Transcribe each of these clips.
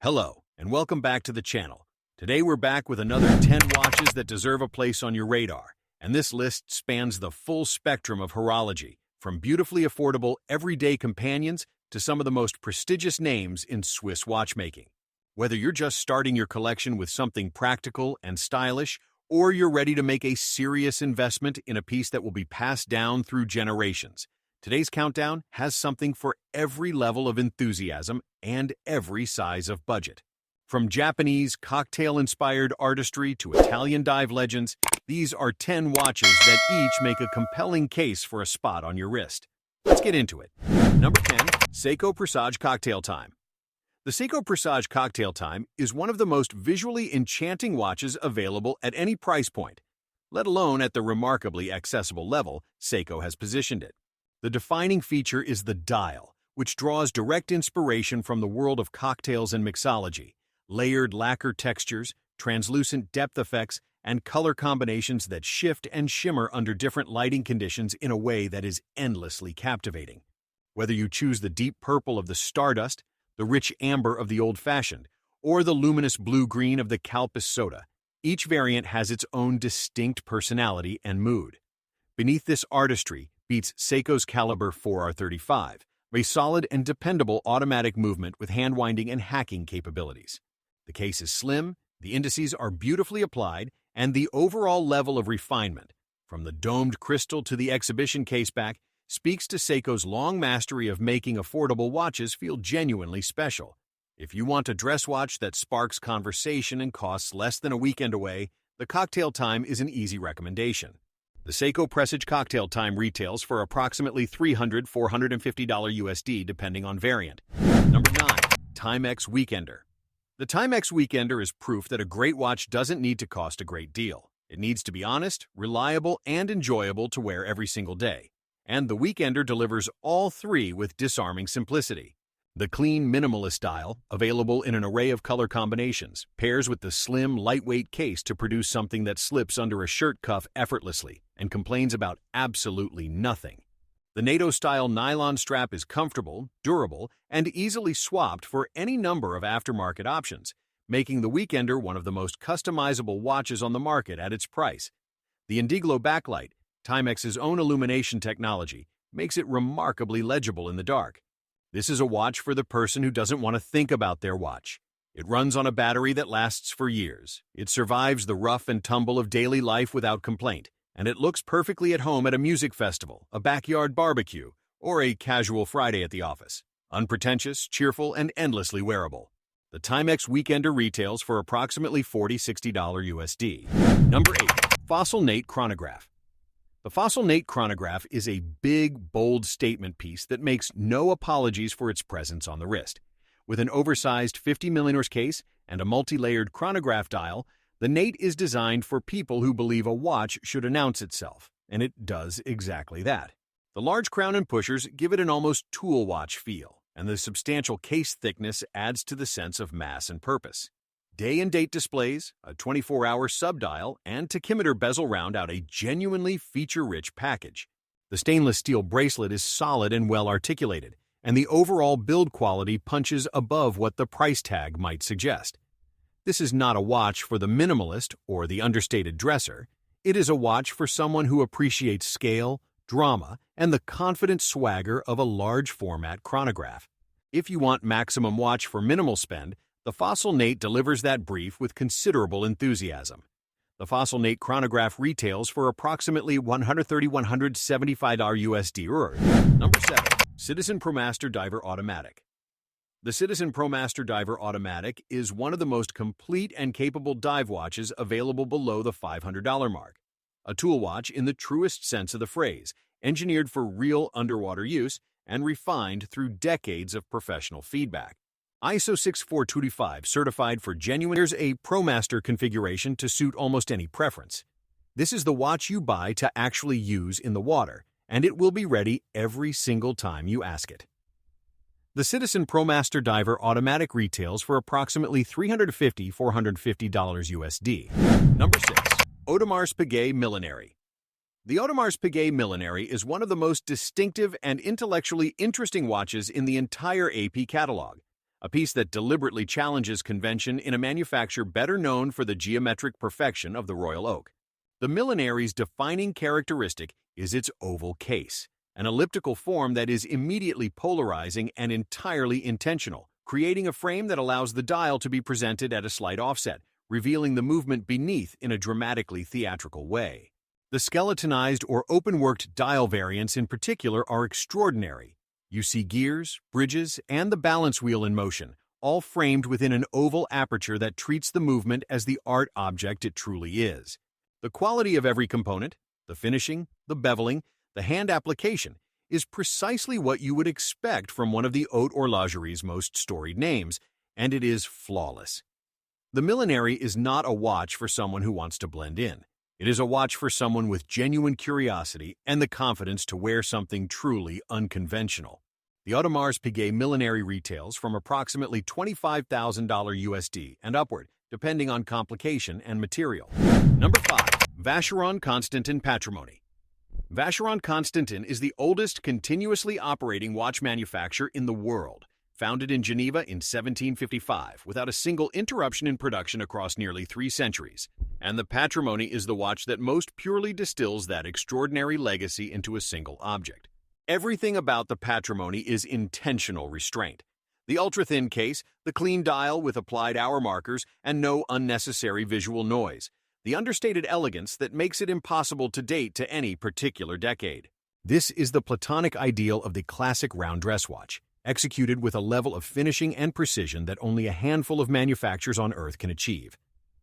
Hello, and welcome back to the channel. Today we're back with another 10 watches that deserve a place on your radar, and this list spans the full spectrum of horology, from beautifully affordable everyday companions to some of the most prestigious names in Swiss watchmaking. Whether you're just starting your collection with something practical and stylish, or you're ready to make a serious investment in a piece that will be passed down through generations, today's countdown has something for every level of enthusiasm and every size of budget. From Japanese cocktail-inspired artistry to Italian dive legends, these are 10 watches that each make a compelling case for a spot on your wrist. Let's get into it. Number 10. Seiko Presage Cocktail Time. The Seiko Presage Cocktail Time is one of the most visually enchanting watches available at any price point, let alone at the remarkably accessible level Seiko has positioned it. The defining feature is the dial, which draws direct inspiration from the world of cocktails and mixology, layered lacquer textures, translucent depth effects, and color combinations that shift and shimmer under different lighting conditions in a way that is endlessly captivating. Whether you choose the deep purple of the Stardust, the rich amber of the Old-Fashioned, or the luminous blue-green of the Calpis Soda, each variant has its own distinct personality and mood. Beneath this artistry beats Seiko's Caliber 4R35, a solid and dependable automatic movement with hand-winding and hacking capabilities. The case is slim, the indices are beautifully applied, and the overall level of refinement, from the domed crystal to the exhibition caseback, speaks to Seiko's long mastery of making affordable watches feel genuinely special. If you want a dress watch that sparks conversation and costs less than a weekend away, the Cocktail Time is an easy recommendation. The Seiko Presage Cocktail Time retails for approximately $300–450 USD depending on variant. Number 9. Timex Weekender. The Timex Weekender is proof that a great watch doesn't need to cost a great deal. It needs to be honest, reliable, and enjoyable to wear every single day. And the Weekender delivers all three with disarming simplicity. The clean minimalist dial, available in an array of color combinations, pairs with the slim, lightweight case to produce something that slips under a shirt cuff effortlessly and complains about absolutely nothing. The NATO-style nylon strap is comfortable, durable, and easily swapped for any number of aftermarket options, making the Weekender one of the most customizable watches on the market at its price. The Indiglo backlight, Timex's own illumination technology, makes it remarkably legible in the dark. This is a watch for the person who doesn't want to think about their watch. It runs on a battery that lasts for years. It survives the rough and tumble of daily life without complaint, and it looks perfectly at home at a music festival, a backyard barbecue, or a casual Friday at the office. Unpretentious, cheerful, and endlessly wearable. The Timex Weekender retails for approximately $40–60 USD. Number 8. Fossil Nate Chronograph. The Fossil Nate Chronograph is a big, bold statement piece that makes no apologies for its presence on the wrist. With an oversized 50mm case and a multi-layered chronograph dial, the Nate is designed for people who believe a watch should announce itself, and it does exactly that. The large crown and pushers give it an almost tool watch feel, and the substantial case thickness adds to the sense of mass and purpose. Day and date displays, a 24-hour subdial, and tachymeter bezel round out a genuinely feature-rich package. The stainless steel bracelet is solid and well-articulated, and the overall build quality punches above what the price tag might suggest. This is not a watch for the minimalist or the understated dresser. It is a watch for someone who appreciates scale, drama, and the confident swagger of a large-format chronograph. If you want maximum watch for minimal spend, the Fossil Nate delivers that brief with considerable enthusiasm. The Fossil Nate Chronograph retails for approximately $130–175 USD. Number 7. Citizen Promaster Diver Automatic. The Citizen Promaster Diver Automatic is one of the most complete and capable dive watches available below the $500 mark. A tool watch in the truest sense of the phrase, engineered for real underwater use and refined through decades of professional feedback. ISO 64225 certified for genuine. There's a Promaster configuration to suit almost any preference. This is the watch you buy to actually use in the water, and it will be ready every single time you ask it. The Citizen Promaster Diver Automatic retails for approximately $350–450 USD. Number 6. Audemars Piguet Millenary. The Audemars Piguet Millenary is one of the most distinctive and intellectually interesting watches in the entire AP catalog. a piece that deliberately challenges convention in a manufacture better known for the geometric perfection of the royal oak. The Millenary's defining characteristic is its oval case, an elliptical form that is immediately polarizing and entirely intentional, creating a frame that allows the dial to be presented at a slight offset, revealing the movement beneath in a dramatically theatrical way. The skeletonized or open-worked dial variants in particular are extraordinary. You see gears, bridges, and the balance wheel in motion, all framed within an oval aperture that treats the movement as the art object it truly is. The quality of every component, the finishing, the beveling, the hand application, is precisely what you would expect from one of the haute horlogerie's most storied names, and it is flawless. The Millenary is not a watch for someone who wants to blend in. It is a watch for someone with genuine curiosity and the confidence to wear something truly unconventional. The Audemars Piguet Millenary retails from approximately $25,000 USD and upward, depending on complication and material. Number 5. Vacheron Constantin Patrimony. Vacheron Constantin is the oldest continuously operating watch manufacturer in the world, founded in Geneva in 1755 without a single interruption in production across nearly 3 centuries. And the Patrimony is the watch that most purely distills that extraordinary legacy into a single object. Everything about the Patrimony is intentional restraint. The ultra-thin case, the clean dial with applied hour markers, and no unnecessary visual noise. The understated elegance that makes it impossible to date to any particular decade. This is the platonic ideal of the classic round dress watch, executed with a level of finishing and precision that only a handful of manufacturers on Earth can achieve.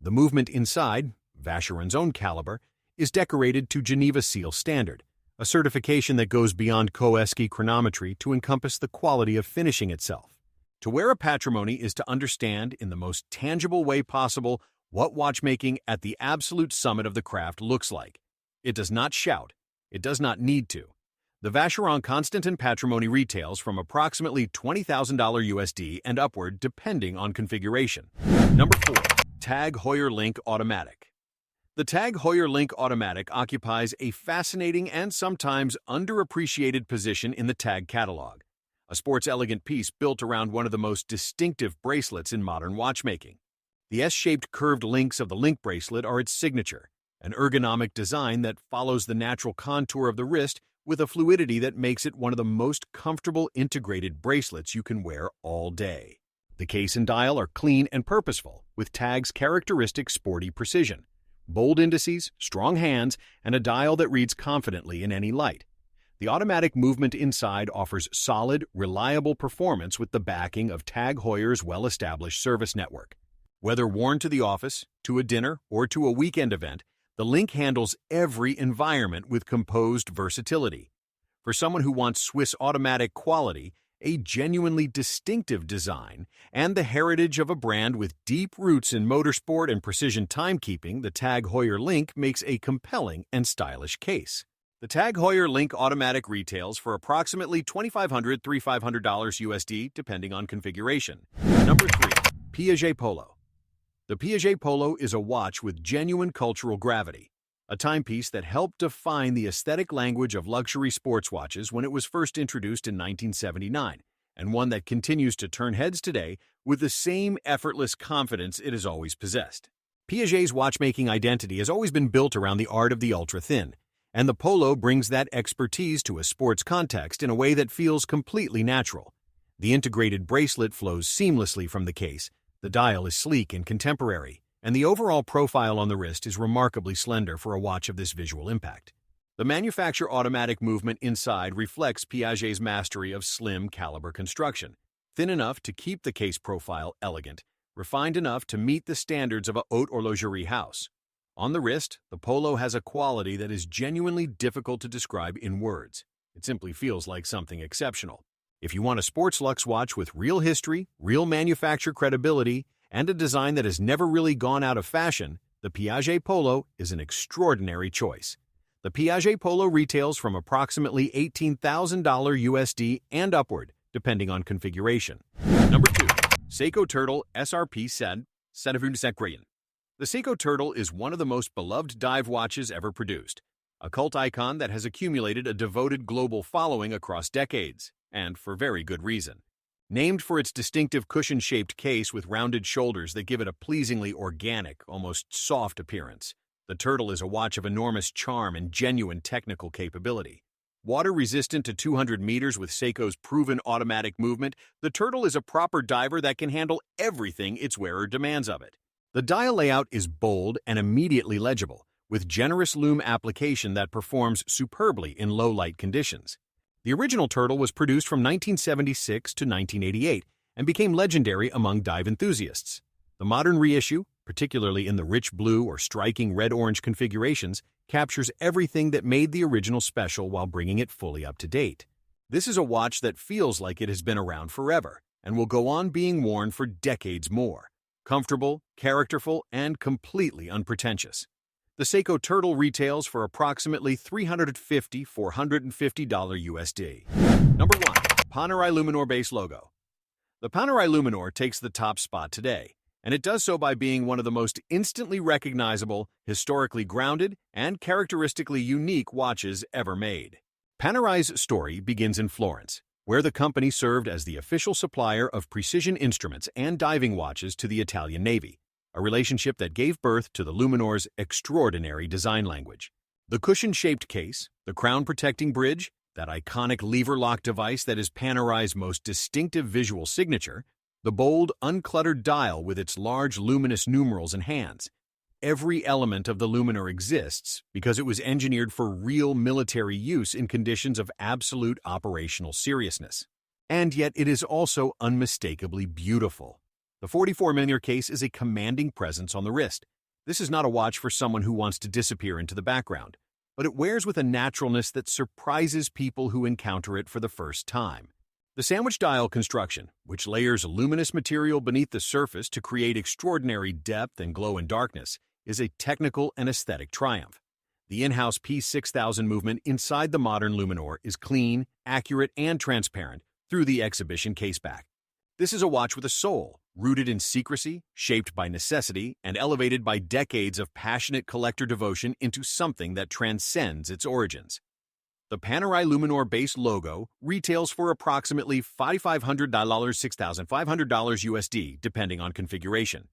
The movement inside, Vacheron's own caliber, is decorated to Geneva Seal standard, a certification that goes beyond Koeski chronometry to encompass the quality of finishing itself. To wear a Patrimony is to understand, in the most tangible way possible, what watchmaking at the absolute summit of the craft looks like. It does not shout. It does not need to. The Vacheron Constantin Patrimony retails from approximately $20,000 USD and upward depending on configuration. Number 4. TAG Heuer Link Automatic. The TAG Heuer Link Automatic occupies a fascinating and sometimes underappreciated position in the TAG catalog, a sports elegant piece built around one of the most distinctive bracelets in modern watchmaking. The S-shaped curved links of the link bracelet are its signature, an ergonomic design that follows the natural contour of the wrist with a fluidity that makes it one of the most comfortable integrated bracelets you can wear all day. The case and dial are clean and purposeful, with TAG's characteristic sporty precision, bold indices, strong hands, and a dial that reads confidently in any light. The automatic movement inside offers solid, reliable performance with the backing of TAG Heuer's well-established service network. Whether worn to the office, to a dinner, or to a weekend event, the link handles every environment with composed versatility. For someone who wants Swiss automatic quality, a genuinely distinctive design, and the heritage of a brand with deep roots in motorsport and precision timekeeping, the TAG Heuer Link makes a compelling and stylish case. The TAG Heuer Link Automatic retails for approximately $2,500–$3,500 USD, depending on configuration. Number 3. Piaget Polo. The Piaget Polo is a watch with genuine cultural gravity, a timepiece that helped define the aesthetic language of luxury sports watches when it was first introduced in 1979, and one that continues to turn heads today with the same effortless confidence it has always possessed. Piaget's watchmaking identity has always been built around the art of the ultra-thin, and the Polo brings that expertise to a sports context in a way that feels completely natural. The integrated bracelet flows seamlessly from the case, the dial is sleek and contemporary, and the overall profile on the wrist is remarkably slender for a watch of this visual impact. The manufacture automatic movement inside reflects Piaget's mastery of slim caliber construction, thin enough to keep the case profile elegant, refined enough to meet the standards of a haute horlogerie house. On the wrist, the Polo has a quality that is genuinely difficult to describe in words. It simply feels like something exceptional. If you want a sports luxe watch with real history, real manufacturer credibility, and a design that has never really gone out of fashion, the Piaget Polo is an extraordinary choice. The Piaget Polo retails from approximately $18,000 USD and upward, depending on configuration. Number 2. Seiko Turtle SRP Set 750. The Seiko Turtle is one of the most beloved dive watches ever produced, a cult icon that has accumulated a devoted global following across decades, and for very good reason. Named for its distinctive cushion-shaped case with rounded shoulders that give it a pleasingly organic, almost soft appearance, the Turtle is a watch of enormous charm and genuine technical capability. Water-resistant to 200 meters with Seiko's proven automatic movement, the Turtle is a proper diver that can handle everything its wearer demands of it. The dial layout is bold and immediately legible, with generous lume application that performs superbly in low-light conditions. The original Turtle was produced from 1976 to 1988 and became legendary among dive enthusiasts. The modern reissue, particularly in the rich blue or striking red-orange configurations, captures everything that made the original special while bringing it fully up to date. This is a watch that feels like it has been around forever and will go on being worn for decades more. Comfortable, characterful, and completely unpretentious. The Seiko Turtle retails for approximately $350–450 USD. Number 1. Panerai Luminor Base Logo. The Panerai Luminor takes the top spot today, and it does so by being one of the most instantly recognizable, historically grounded, and characteristically unique watches ever made. Panerai's story begins in Florence, where the company served as the official supplier of precision instruments and diving watches to the Italian Navy, a relationship that gave birth to the Luminor's extraordinary design language. The cushion-shaped case, the crown-protecting bridge, that iconic lever-lock device that is Panerai's most distinctive visual signature, the bold, uncluttered dial with its large luminous numerals and hands. Every element of the Luminor exists because it was engineered for real military use in conditions of absolute operational seriousness. And yet it is also unmistakably beautiful. The 44mm case is a commanding presence on the wrist. This is not a watch for someone who wants to disappear into the background, but it wears with a naturalness that surprises people who encounter it for the first time. The sandwich dial construction, which layers luminous material beneath the surface to create extraordinary depth and glow in darkness, is a technical and aesthetic triumph. The in-house P6000 movement inside the modern Luminor is clean, accurate, and transparent through the exhibition caseback. This is a watch with a soul, rooted in secrecy, shaped by necessity, and elevated by decades of passionate collector devotion into something that transcends its origins. The Panerai Luminor base logo retails for approximately $5,500–$6,500 USD, depending on configuration.